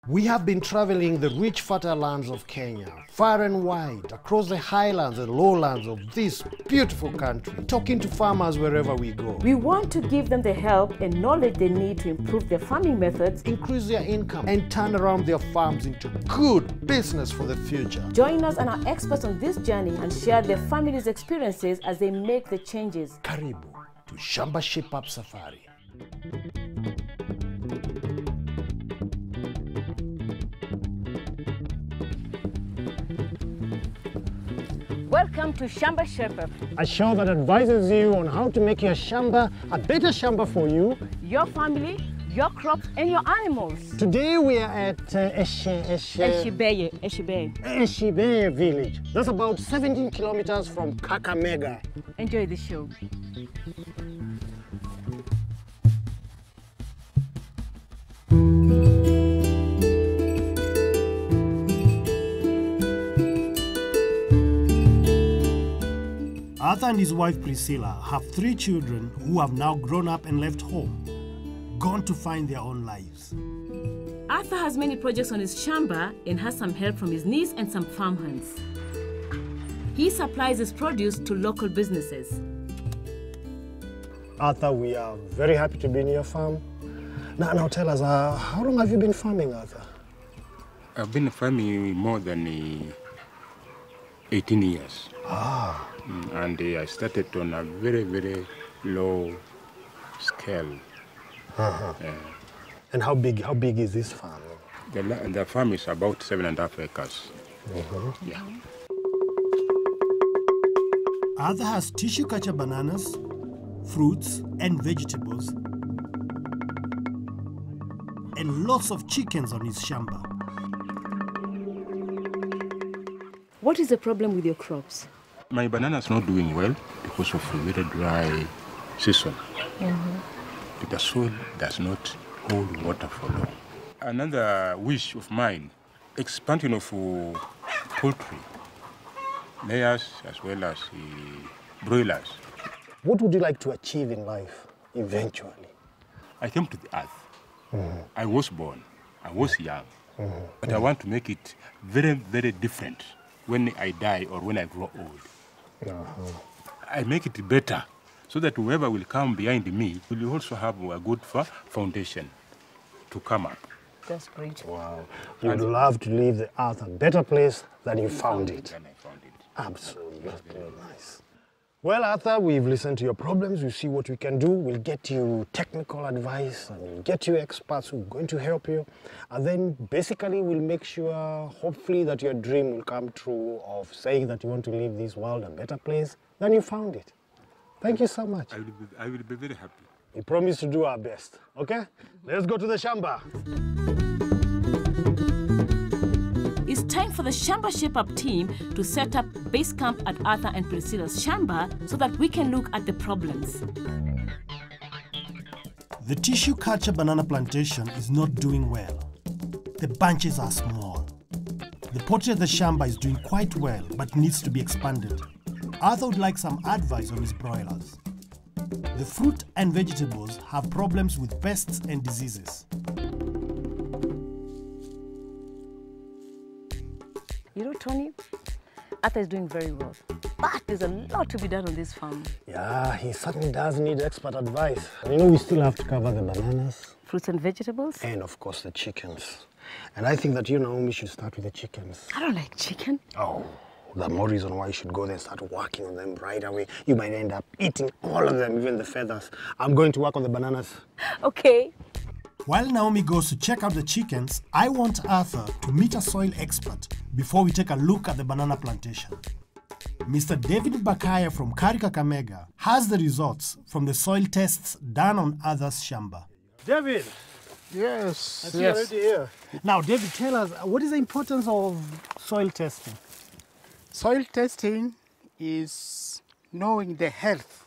We have been traveling the rich fertile lands of Kenya, far and wide, across the highlands and lowlands of this beautiful country, talking to farmers wherever we go. We want to give them the help and knowledge they need to improve their farming methods, increase their income, and turn around their farms into good business for the future. Join us and our experts on this journey and share their families' experiences as they make the changes. Karibu to Shamba Shape Up Safari. Welcome to Shamba Shape Up, a show that advises you on how to make your Shamba a better Shamba for you, your family, your crops, and your animals. Today we are at Eshibeye village. That's about 17 kilometers from Kakamega. Enjoy the show. Arthur and his wife Priscilla have 3 children who have now grown up and left home, gone to find their own lives. Arthur has many projects on his Shamba and has some help from his niece and some farmhands. He supplies his produce to local businesses. Arthur, we are very happy to be in your farm. Now tell us, how long have you been farming, Arthur? I've been farming more than 18 years. And I started on a very, very low scale. And how big is this farm? The farm is about 7.5 acres. Yeah. Arthur has tissue culture bananas, fruits and vegetables, and lots of chickens on his Shamba. What is the problem with your crops? My banana's not doing well because of a very dry season. The soil does not hold water for long. Another wish of mine, expansion of poultry, layers as well as broilers. What would you like to achieve in life eventually? I came to the earth. I was born, I was young, but I want to make it very, very different when I die or when I grow old. I make it better so that whoever will come behind me will also have a good foundation to come up. That's great. Wow. You would love to leave the earth a better place than you found it. And I found it. Absolutely. That's very nice. Well, Arthur, we've listened to your problems. We'll see what we can do. We'll get you technical advice and we'll get you experts who are going to help you. And then basically we'll make sure, hopefully, that your dream will come true of saying that you want to leave this world a better place than you found it. Thank you so much. I will be very happy. We promise to do our best, okay? Let's go to the Shamba. It's time for the Shamba Shape Up team to set up base camp at Arthur and Priscilla's Shamba so that we can look at the problems. The tissue culture banana plantation is not doing well. The bunches are small. The pottery at the Shamba is doing quite well, but needs to be expanded. Arthur would like some advice on his broilers. The fruit and vegetables have problems with pests and diseases. You know, Tony, Arthur is doing very well, but there's a lot to be done on this farm. Yeah, he certainly does need expert advice. And you know, we still have to cover the bananas. Fruits and vegetables? And of course the chickens. And I think that, you know, we should start with the chickens. I don't like chicken. Oh, the more reason why you should go there and start working on them right away. You might end up eating all of them, even the feathers. I'm going to work on the bananas. Okay. While Naomi goes to check out the chickens, I want Arthur to meet a soil expert before we take a look at the banana plantation. Mr. David Bakaya from Kakamega has the results from the soil tests done on Arthur's Shamba. David! Yes. I see you're already here. Now, David, tell us, what is the importance of soil testing? Soil testing is knowing the health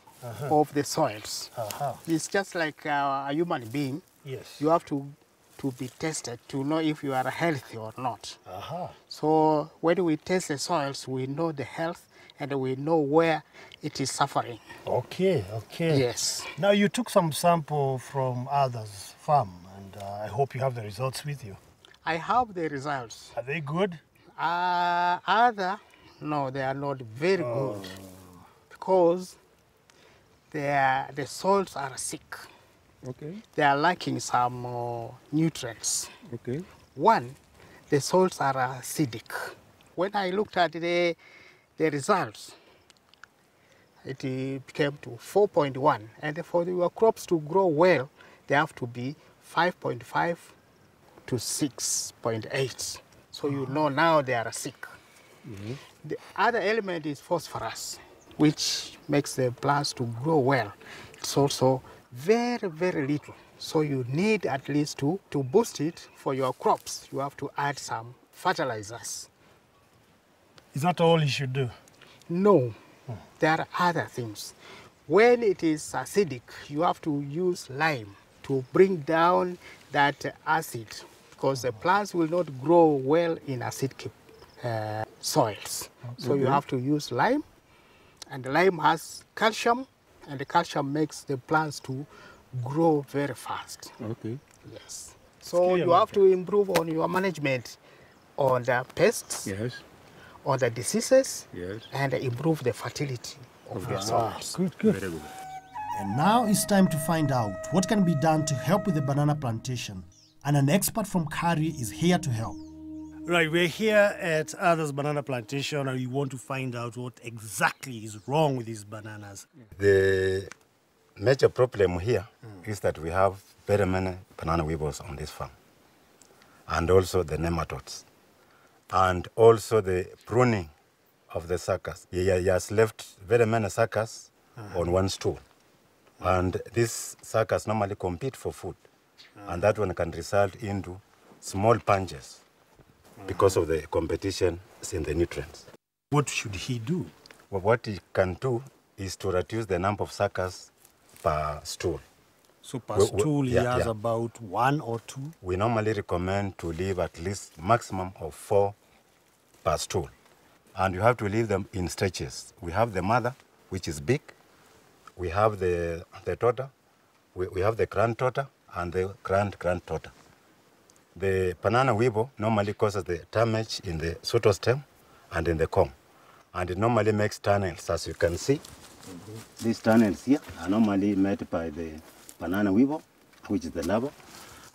of the soils. It's just like a human being. Yes. You have to be tested to know if you are healthy or not. So when we test the soils, we know the health and we know where it is suffering. Okay. Yes. Now, you took some sample from others' farm, and I hope you have the results with you. I have the results. Are they good? No, they are not very good because the soils are sick. Okay. They are lacking some nutrients. Okay. One, the soils are acidic. When I looked at the results, it became to 4.1, and for your crops to grow well, they have to be 5.5 to 6.8. So you know now they are sick. The other element is phosphorus, which makes the plants to grow well. It's also very, very little. So you need at least to boost it for your crops. You have to add some fertilizers. Is that all you should do? No, there are other things. When it is acidic, you have to use lime to bring down that acid, because the plants will not grow well in acidic soils. So you have to use lime, and the lime has calcium, and the calcium makes the plants to grow very fast. Okay. Yes. So you have to improve on your management on the pests, Yes. on the diseases, Yes. and improve the fertility of your soils. Good, good. Very good. And now it's time to find out what can be done to help with the banana plantation. And an expert from Kari is here to help. Right, we're here at Others Banana Plantation, and we want to find out what exactly is wrong with these bananas. The major problem here is that we have very many banana weevils on this farm, and also the nematodes, and also the pruning of the suckers. He has left very many suckers on one stool, and these suckers normally compete for food, and that one can result into small punches because of the competition in the nutrients. What should he do? Well, what he can do is to reduce the number of suckers per stool. So per stool he yeah, has yeah. about 1 or 2? We normally recommend to leave at least maximum of 4 per stool. And you have to leave them in stages. We have the mother, which is big. We have the daughter. We have the granddaughter and the granddaughter. The banana weevil normally causes the damage in the pseudostem and in the comb. And it normally makes tunnels, as you can see. These tunnels here are normally made by the banana weevil, which is the larva.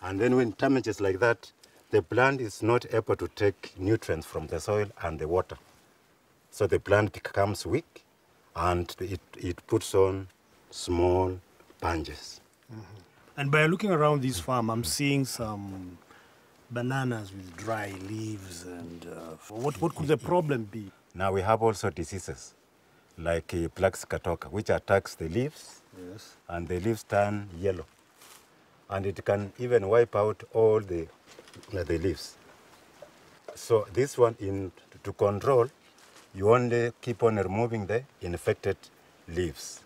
And then when damage is like that, the plant is not able to take nutrients from the soil and the water. So the plant becomes weak, and it puts on small bunches. And by looking around this farm, I'm seeing some bananas with dry leaves. And what could the problem be? Now we have also diseases like black scatoka, which attacks the leaves, and the leaves turn yellow. And it can even wipe out all the leaves. So this one, to control, you only keep on removing the infected leaves.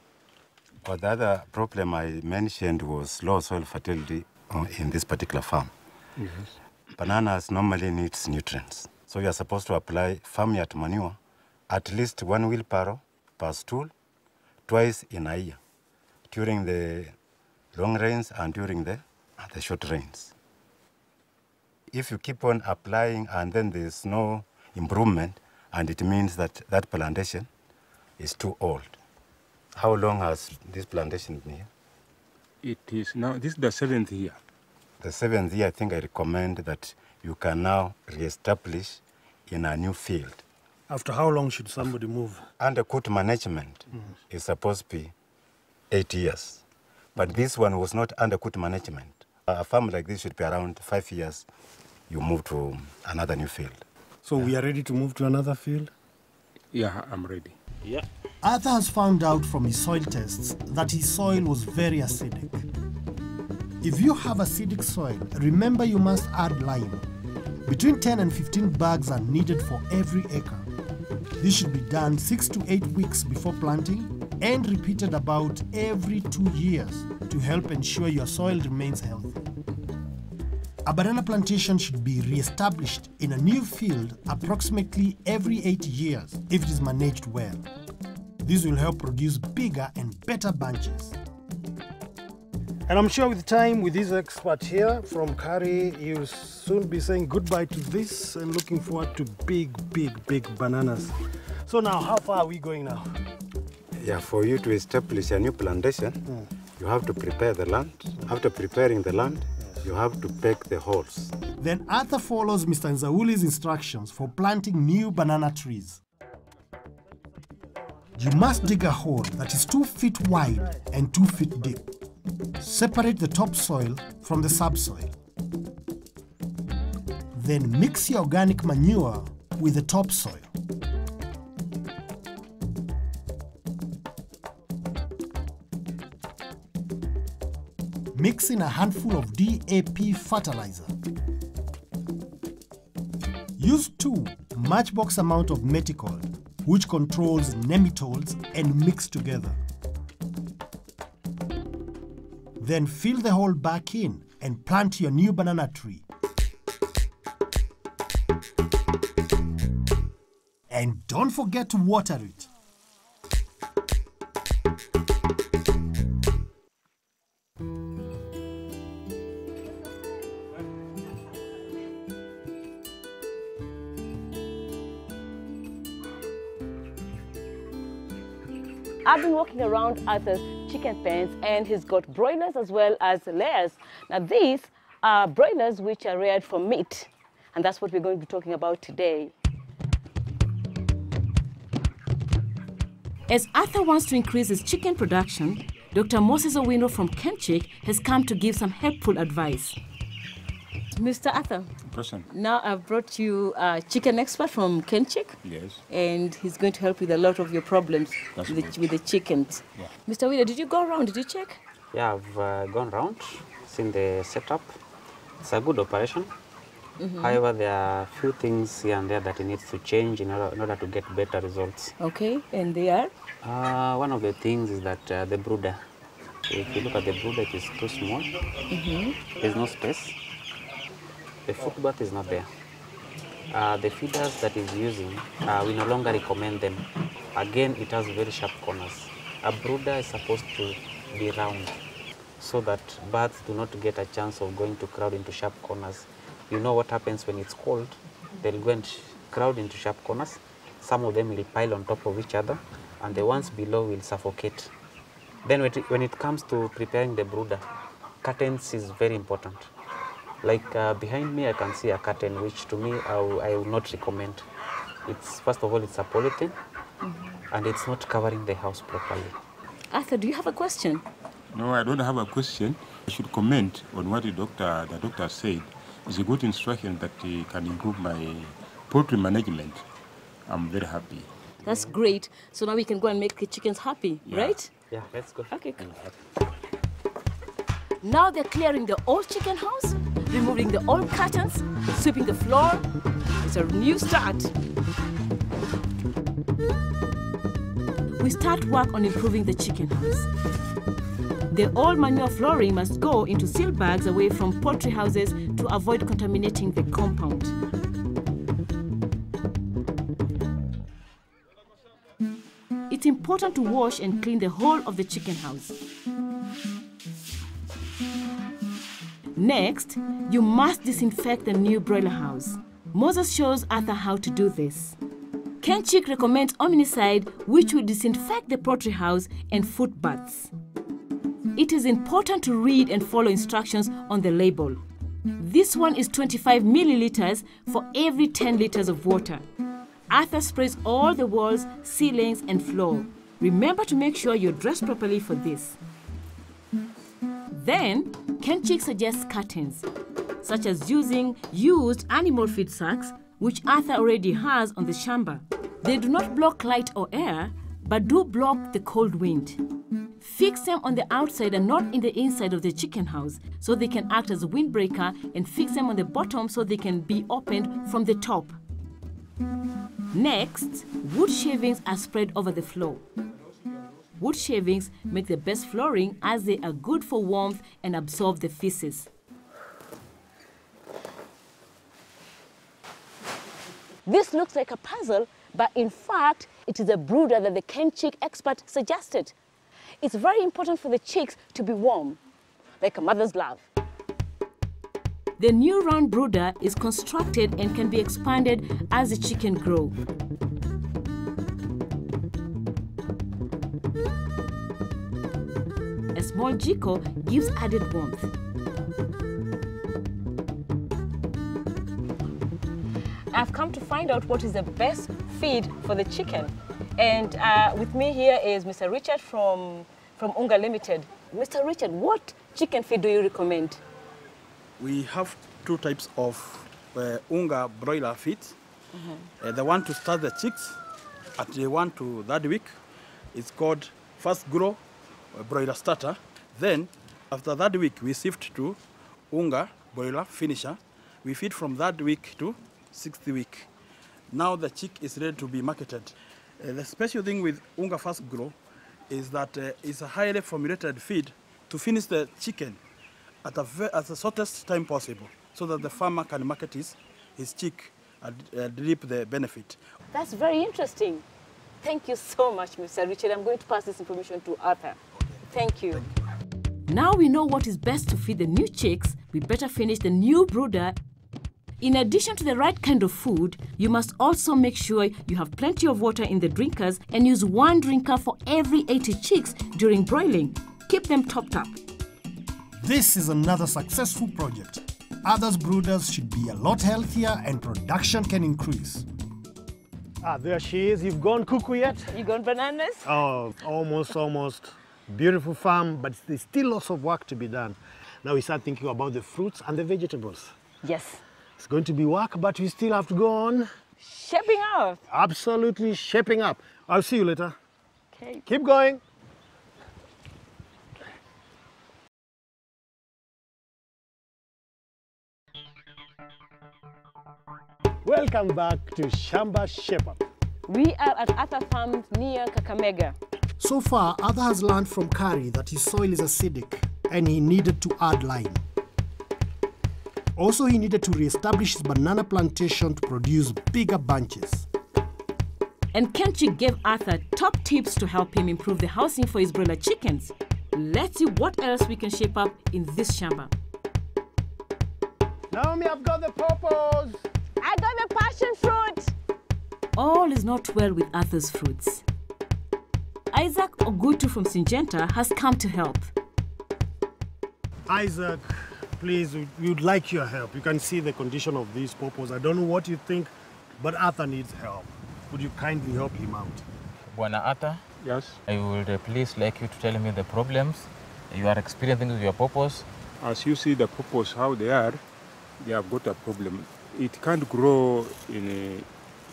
But the other problem I mentioned was low soil fertility in this particular farm. Bananas normally needs nutrients. So you are supposed to apply farmyard manure at least 1 wheelbarrow per stool twice in a year, during the long rains and during the short rains. If you keep on applying and then there's no improvement, and it means that that plantation is too old. How long has this plantation been here? It is now, this is the 7th year. The 7th year, I think I recommend that you can now re-establish in a new field. After how long should somebody move? Under good management, is supposed to be 8 years. But this one was not under good management. A farm like this should be around 5 years. You move to another new field. So we are ready to move to another field? Yeah, I'm ready. Yeah. Arthur has found out from his soil tests that his soil was very acidic. If you have acidic soil, remember you must add lime. Between 10 and 15 bags are needed for every acre. This should be done 6 to 8 weeks before planting and repeated about every 2 years to help ensure your soil remains healthy. A banana plantation should be re-established in a new field approximately every 8 years if it is managed well. This will help produce bigger and better bunches. And I'm sure with time, with this expert here from Kari, you'll soon be saying goodbye to this and looking forward to big, big, big bananas. So now, how far are we going now? Yeah, for you to establish a new plantation, you have to prepare the land. After preparing the land, you have to peg the holes. Then Arthur follows Mr. Nzauli's instructions for planting new banana trees. You must dig a hole that is 2 feet wide and 2 feet deep. Separate the topsoil from the subsoil. Then mix your organic manure with the topsoil. Mix in a handful of DAP fertilizer. Use 2 matchbox amount of meticol, which controls nematodes, and mix together. Then fill the hole back in and plant your new banana tree. And don't forget to water it. I've been walking around Arthur's chicken pens, and he's got broilers as well as layers. Now these are broilers which are reared for meat, and that's what we're going to be talking about today. As Arthur wants to increase his chicken production, Dr. Moses Owino from Kenchik has come to give some helpful advice. Mr. Arthur, Present. now I've brought you a chicken expert from Kenchik. Yes. And he's going to help with a lot of your problems That's with the chickens. Yeah. Mr. Wheeler, did you go around? Did you check? Yeah, I've gone round, seen the setup. It's a good operation. However, there are a few things here and there that it needs to change in order to get better results. Okay, and they are? One of the things is that the brooder. If you look at the brooder, it is too small. There's no space. The foot bath is not there. The feeders that is using, we no longer recommend them. Again, it has very sharp corners. A brooder is supposed to be round so that birds do not get a chance of going to crowd into sharp corners. You know what happens when it's cold? They'll go and crowd into sharp corners. Some of them will pile on top of each other, and the ones below will suffocate. Then when it comes to preparing the brooder, curtains is very important. Like behind me, I can see a curtain, which to me, I would not recommend. First of all, it's a polythene, and it's not covering the house properly. Arthur, do you have a question? No, I don't have a question. I should comment on what the doctor said. It's a good instruction that can improve my poultry management. I'm very happy. That's great. So now we can go and make the chickens happy, right? Yeah, let's go. Okay. Now they're clearing the old chicken house, removing the old curtains, sweeping the floor. It's a new start. We start work on improving the chicken house. The old manure flooring must go into seal bags away from poultry houses to avoid contaminating the compound. It's important to wash and clean the whole of the chicken house. Next, you must disinfect the new broiler house. Moses shows Arthur how to do this. Kenchik recommends Omnicide, which will disinfect the poultry house and foot baths. It is important to read and follow instructions on the label. This one is 25 milliliters for every 10 liters of water. Arthur sprays all the walls, ceilings, and floor. Remember to make sure you're dressed properly for this. Then, Kenchik suggests curtains, such as using used animal feed sacks, which Arthur already has on the Shamba. They do not block light or air, but do block the cold wind. Fix them on the outside and not in the inside of the chicken house, so they can act as a windbreaker, and fix them on the bottom so they can be opened from the top. Next, wood shavings are spread over the floor. Wood shavings make the best flooring as they are good for warmth and absorb the feces. This looks like a puzzle, but in fact, it is a brooder that the Kenchik expert suggested. It's very important for the chicks to be warm. like a mother's love. The new round brooder is constructed and can be expanded as the chicken grow. A small jiko gives added warmth. I've come to find out what is the best feed for the chicken. And with me here is Mr. Richard from Unga Limited. Mr. Richard, what chicken feed do you recommend? We have two types of Unga broiler feed. The one to start the chicks at the 1 to 3rd week is called first grow broiler starter. Then after that week we shift to Unga broiler finisher. We feed from that week to 6th week. Now the chick is ready to be marketed. The special thing with Unga Fast Grow is that it's a highly formulated feed to finish the chicken at the shortest time possible, so that the farmer can market his chick and reap the benefit. That's very interesting. Thank you so much, Mr. Richard. I'm going to pass this information to Arthur. Thank you. Now we know what is best to feed the new chicks. We better finish the new brooder. In addition to the right kind of food, you must also make sure you have plenty of water in the drinkers and use 1 drinker for every 80 chicks during broiling. Keep them topped up. This is another successful project. Others brooders should be a lot healthier and production can increase. Ah, there she is. You've gone cuckoo yet? You gone bananas? Oh, almost. Beautiful farm, but there's still lots of work to be done. Now we start thinking about the fruits and the vegetables. Yes. It's going to be work, but we still have to go on. Shaping up. Absolutely shaping up. I'll see you later. Okay. Keep going. Welcome back to Shamba Shape Up. We are at Arthur Farm near Kakamega. So far, Arthur has learned from Kari that his soil is acidic and he needed to add lime. Also, he needed to re-establish his banana plantation to produce bigger bunches. And Kenchi gave Arthur top tips to help him improve the housing for his broiler chickens. Let's see what else we can shape up in this Shamba. Naomi, I've got the purpose. I got the passion fruit. All is not well with Arthur's fruits. Isaac Ogutu from Syngenta has come to help. Isaac, please, we would like your help. You can see the condition of these purples. I don't know what you think, but Arthur needs help. Would you kindly help him out? Bwana Arthur, Yes. I would please like you to tell me the problems you are experiencing with your purpose. As you see the purpose, how they have got a problem. It can't grow in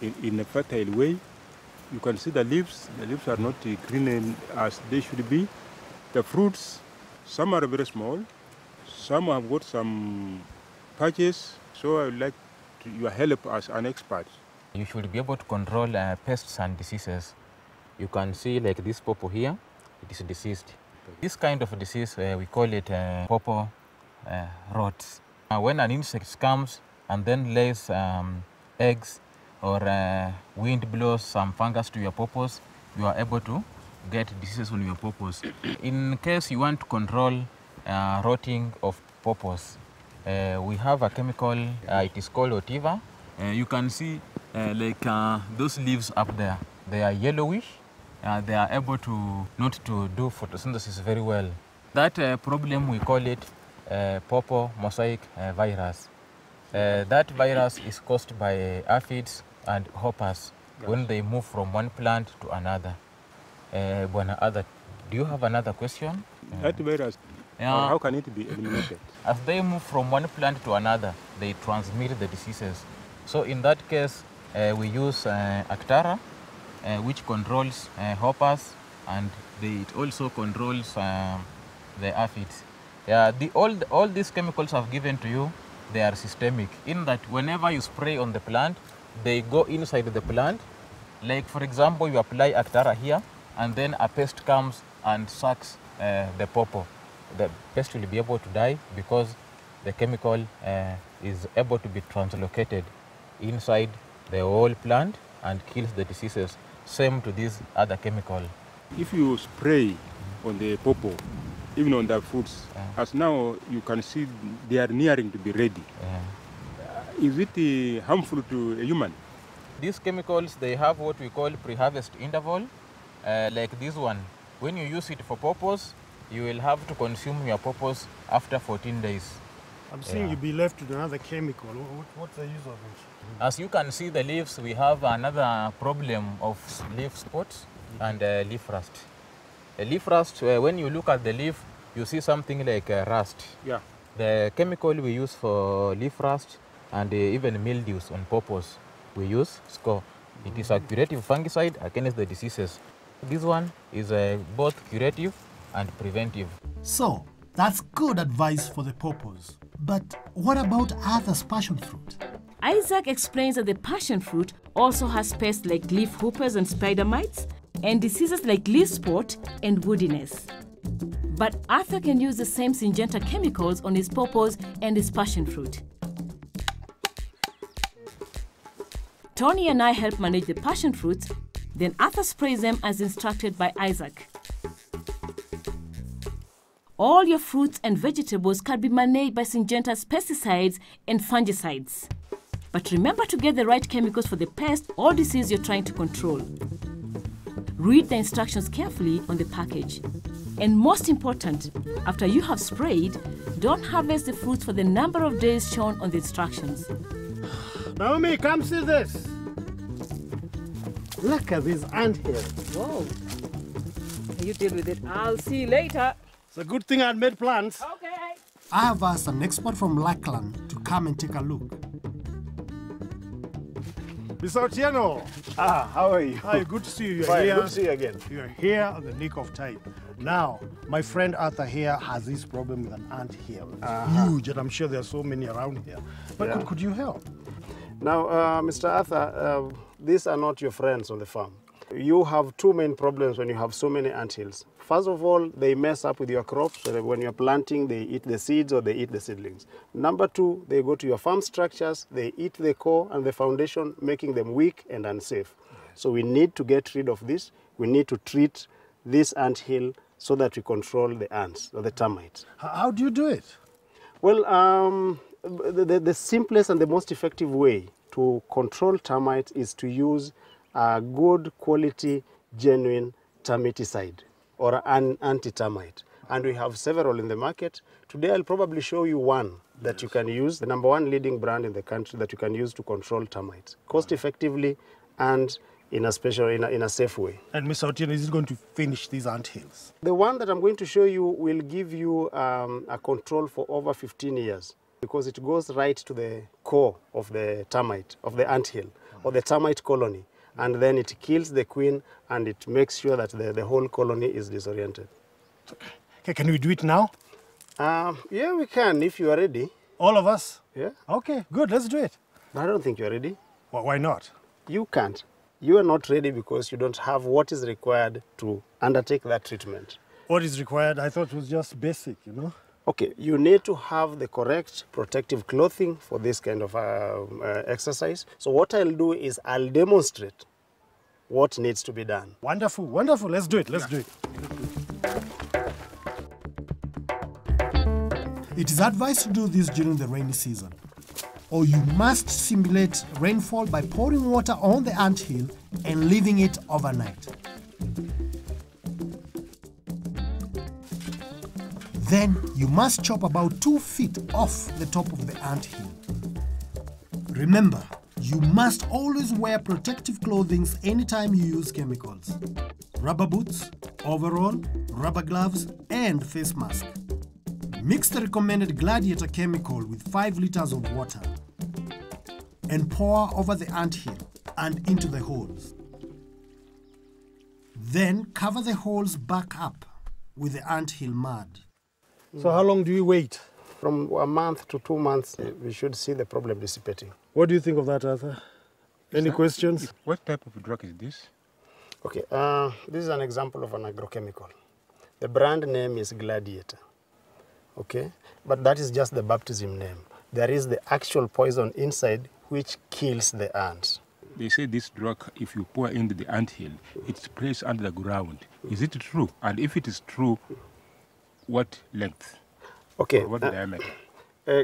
a fertile way. You can see the leaves are not green as they should be. The fruits, some are very small, some have got some patches, so I would like your help as an expert. You should be able to control pests and diseases. You can see like this purple here, it is diseased. This kind of disease, we call it purple rot. When an insect comes and then lays eggs or wind blows some fungus to your purples, you are able to get diseases on your purples. In case you want to control rotting of purples, we have a chemical, it is called Otiva. You can see like those leaves up there, they are yellowish. They are able to not to do photosynthesis very well. That problem, we call it purple mosaic virus. That virus is caused by aphids and hoppers when they move from one plant to another. Do you have another question? That virus, how can it be eliminated? As they move from one plant to another, they transmit the diseases. So in that case, we use Actara, which controls hoppers, and it also controls the aphids. All these chemicals I've given to you, they are systemic, in that whenever you spray on the plant, they go inside the plant. Like for example, you apply Actara here, and then a pest comes and sucks the purple. The pest will be able to die because the chemical is able to be translocated inside the whole plant and kills the diseases. Same to this other chemical. If you spray on the purple, even on the fruits. As now you can see they are nearing to be ready. Is it harmful to a human? These chemicals, they have what we call pre-harvest interval, like this one. When you use it for purpose, you will have to consume your purpose after 14 days. I'm seeing you be left with another chemical. What's the use of it? As you can see the leaves, we have another problem of leaf spots and leaf rust. Leaf rust, when you look at the leaf, you see something like rust. Yeah. The chemical we use for leaf rust and even mildews on purpose, we use SCORE. It is a curative fungicide against the diseases. This one is both curative and preventive. So, that's good advice for the purpose. But what about Arthur's passion fruit? Isaac explains that the passion fruit also has pests like leaf hoppers and spider mites, and diseases like leaf spot and woodiness. But Arthur can use the same Syngenta chemicals on his pawpaws and his passion fruit. Tony and I help manage the passion fruits, then Arthur sprays them as instructed by Isaac. All your fruits and vegetables can be managed by Syngenta's pesticides and fungicides. But remember to get the right chemicals for the pest or disease you're trying to control. Read the instructions carefully on the package. And most important, after you have sprayed, don't harvest the fruits for the number of days shown on the instructions. Naomi, come see this. Look at these anthills. Whoa. You deal with it. I'll see you later. It's a good thing I made plans. Okay. I have asked an expert from Lackland to come and take a look. Mr. Otieno. How are you? Hi, good to see you. Fine, good to see you again. You're here at the nick of time. Now, my friend Arthur here has this problem with an anthill. It's huge, and I'm sure there are so many around here. But could you help? Now, Mr. Arthur, these are not your friends on the farm. You have two main problems when you have so many anthills. First of all, they mess up with your crops. So that when you're planting, they eat the seeds or they eat the seedlings. Number two, they go to your farm structures, they eat the core and the foundation, making them weak and unsafe. So we need to get rid of this. We need to treat this anthill so that we control the ants or the termites. How do you do it? Well, the simplest and the most effective way to control termites is to use a good quality, genuine termiticide or an anti-termite. And we have several in the market. Today I'll probably show you one that you can use, the #1 leading brand in the country that you can use to control termites cost effectively and in a safe way. And Mr. Otieno, is it going to finish these anthills? The one that I'm going to show you will give you a control for over 15 years because it goes right to the core of the termite, of the anthill, or the termite colony. And then it kills the queen and it makes sure that the whole colony is disoriented. Okay, can we do it now? Yeah, we can if you are ready. All of us? Yeah. Okay, good, let's do it. I don't think you're ready. Well, why not? You can't. You are not ready because you don't have what is required to undertake that treatment. What is required? I thought it was just basic, you know? Okay, you need to have the correct protective clothing for this kind of exercise. So what I'll do is I'll demonstrate what needs to be done. Wonderful, wonderful. Let's do it, let's do it. It is advised to do this during the rainy season, or you must simulate rainfall by pouring water on the anthill and leaving it overnight. Then you must chop about 2 feet off the top of the anthill. Remember, you must always wear protective clothing anytime you use chemicals. Rubber boots, overall, rubber gloves, and face mask. Mix the recommended Gladiator chemical with 5 liters of water and pour over the anthill and into the holes. Then cover the holes back up with the anthill mud. So how long do you wait? From a month to 2 months, we should see the problem dissipating. What do you think of that, Arthur? Any questions? What type of drug is this? Okay, this is an example of an agrochemical. The brand name is Gladiator, okay? But that is just the baptism name. There is the actual poison inside which kills the ants. They say this drug, if you pour into the anthill, it's placed under the ground. Is it true? And if it is true, what length? Okay. Or what diameter?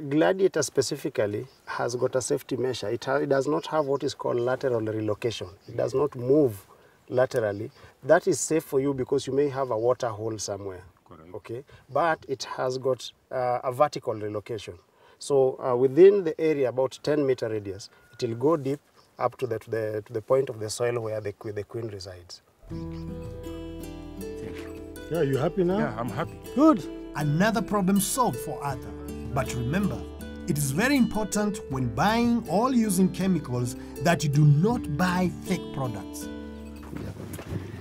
Gladiator specifically has got a safety measure. It does not have what is called lateral relocation. It does not move laterally. That is safe for you because you may have a water hole somewhere. Correct. Okay, but it has got a vertical relocation. So within the area, about 10-meter radius, it will go deep up to the point of the soil where the queen resides. Thank you. Yeah, you happy now? Yeah, I'm happy. Good. Another problem solved for Arthur. But remember, it is very important when buying or using chemicals that you do not buy fake products.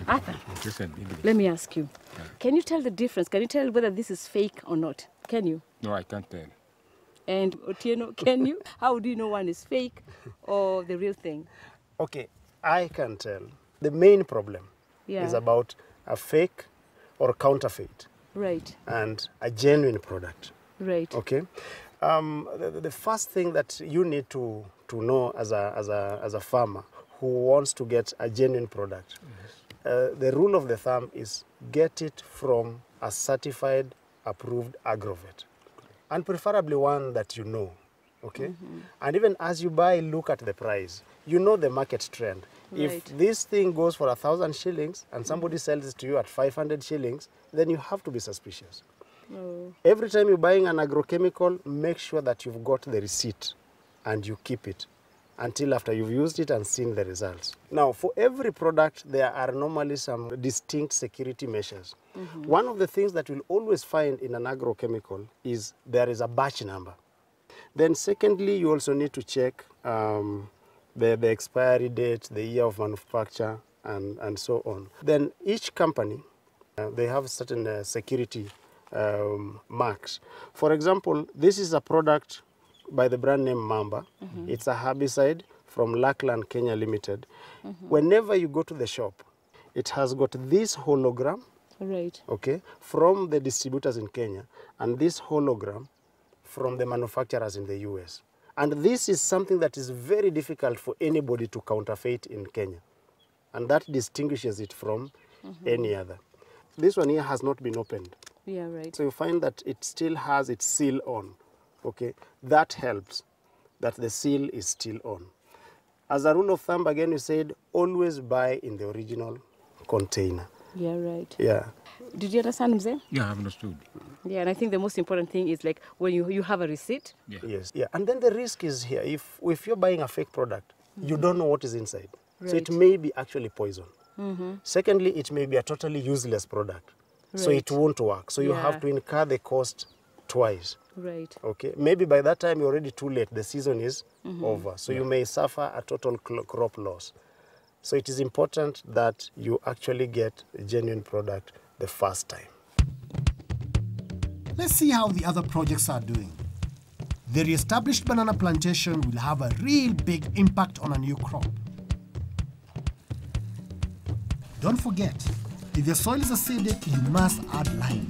Arthur, Listen, let me ask you. Can you tell the difference? Can you tell whether this is fake or not? Can you? no, I can't tell. And Otieno, can you? How do you know one is fake or the real thing? Okay, I can tell. The main problem is about a fake or counterfeit Right, and a genuine product. right. Okay, the first thing that you need to know as a farmer who wants to get a genuine product, the rule of the thumb is get it from a certified, approved agrovet, and preferably one that you know. Okay, and even as you buy, look at the price. You know the market trend. If Right. this thing goes for 1,000 shillings and somebody sells it to you at 500 shillings, then you have to be suspicious. Oh, Every time you're buying an agrochemical, make sure that you've got the receipt and you keep it until after you've used it and seen the results. Now, for every product, there are normally some distinct security measures. One of the things that you'll always find in an agrochemical is there is a batch number. Then secondly, you also need to check the expiry date, the year of manufacture, and so on. Then each company, they have certain security marks. For example, this is a product by the brand name Mamba. It's a herbicide from Lackland Kenya Limited. Whenever you go to the shop, it has got this hologram, right. okay, from the distributors in Kenya, and this hologram from the manufacturers in the US. And this is something that is very difficult for anybody to counterfeit in Kenya. And that distinguishes it from any other. This one here has not been opened. Yeah, right. So you find that it still has its seal on. Okay, that helps, that the seal is still on. As a rule of thumb, again, you said always buy in the original container. Yeah, right. Yeah. Did you understand, Mzee? Yeah, I've understood. Yeah, and I think the most important thing is like when you have a receipt. Yeah. Yes. Yeah. And then the risk is here. If you're buying a fake product, you don't know what is inside. So it Right. may be actually poison. Secondly, it may be a totally useless product. So it Right. won't work. So you have Yeah. to incur the cost twice. Right. Okay. Maybe by that time you're already too late. The season is over. So you may suffer a total crop loss. So it is important that you actually get a genuine product the first time. Let's see how the other projects are doing. The re-established banana plantation will have a real big impact on a new crop. Don't forget, if your soil is acidic, you must add lime.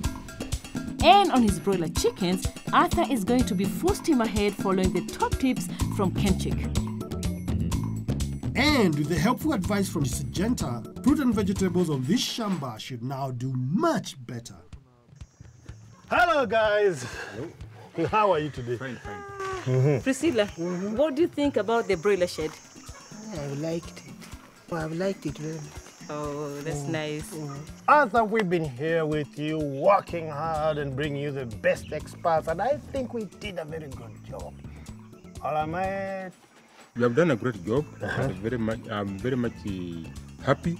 And on his broiler chickens, Arthur is going to be full steam ahead following the top tips from Kenchik. And with the helpful advice from Syngenta, fruit and vegetables on this Shamba should now do much better. Hello, guys. How are you today? Fine, fine. Priscilla, what do you think about the broiler shed? I liked it. I liked it very much. Oh, that's nice. Arthur, we've been here with you, working hard and bringing you the best experts, and I think we did a very good job. All right, mate. You have done a great job. I'm very much happy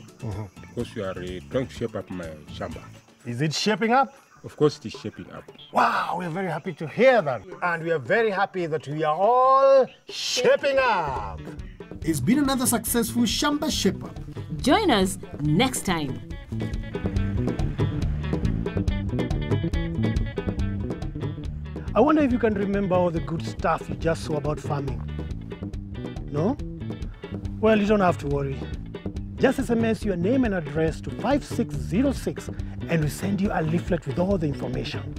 because you are trying to shape up my Shamba. Is it shaping up? Of course, it is shaping up. Wow, we're very happy to hear that. And we are very happy that we are all shaping up. It's been another successful Shamba Shape Up. Join us next time. I wonder if you can remember all the good stuff you just saw about farming. No? Well, you don't have to worry. Just SMS your name and address to 5606 and we send you a leaflet with all the information.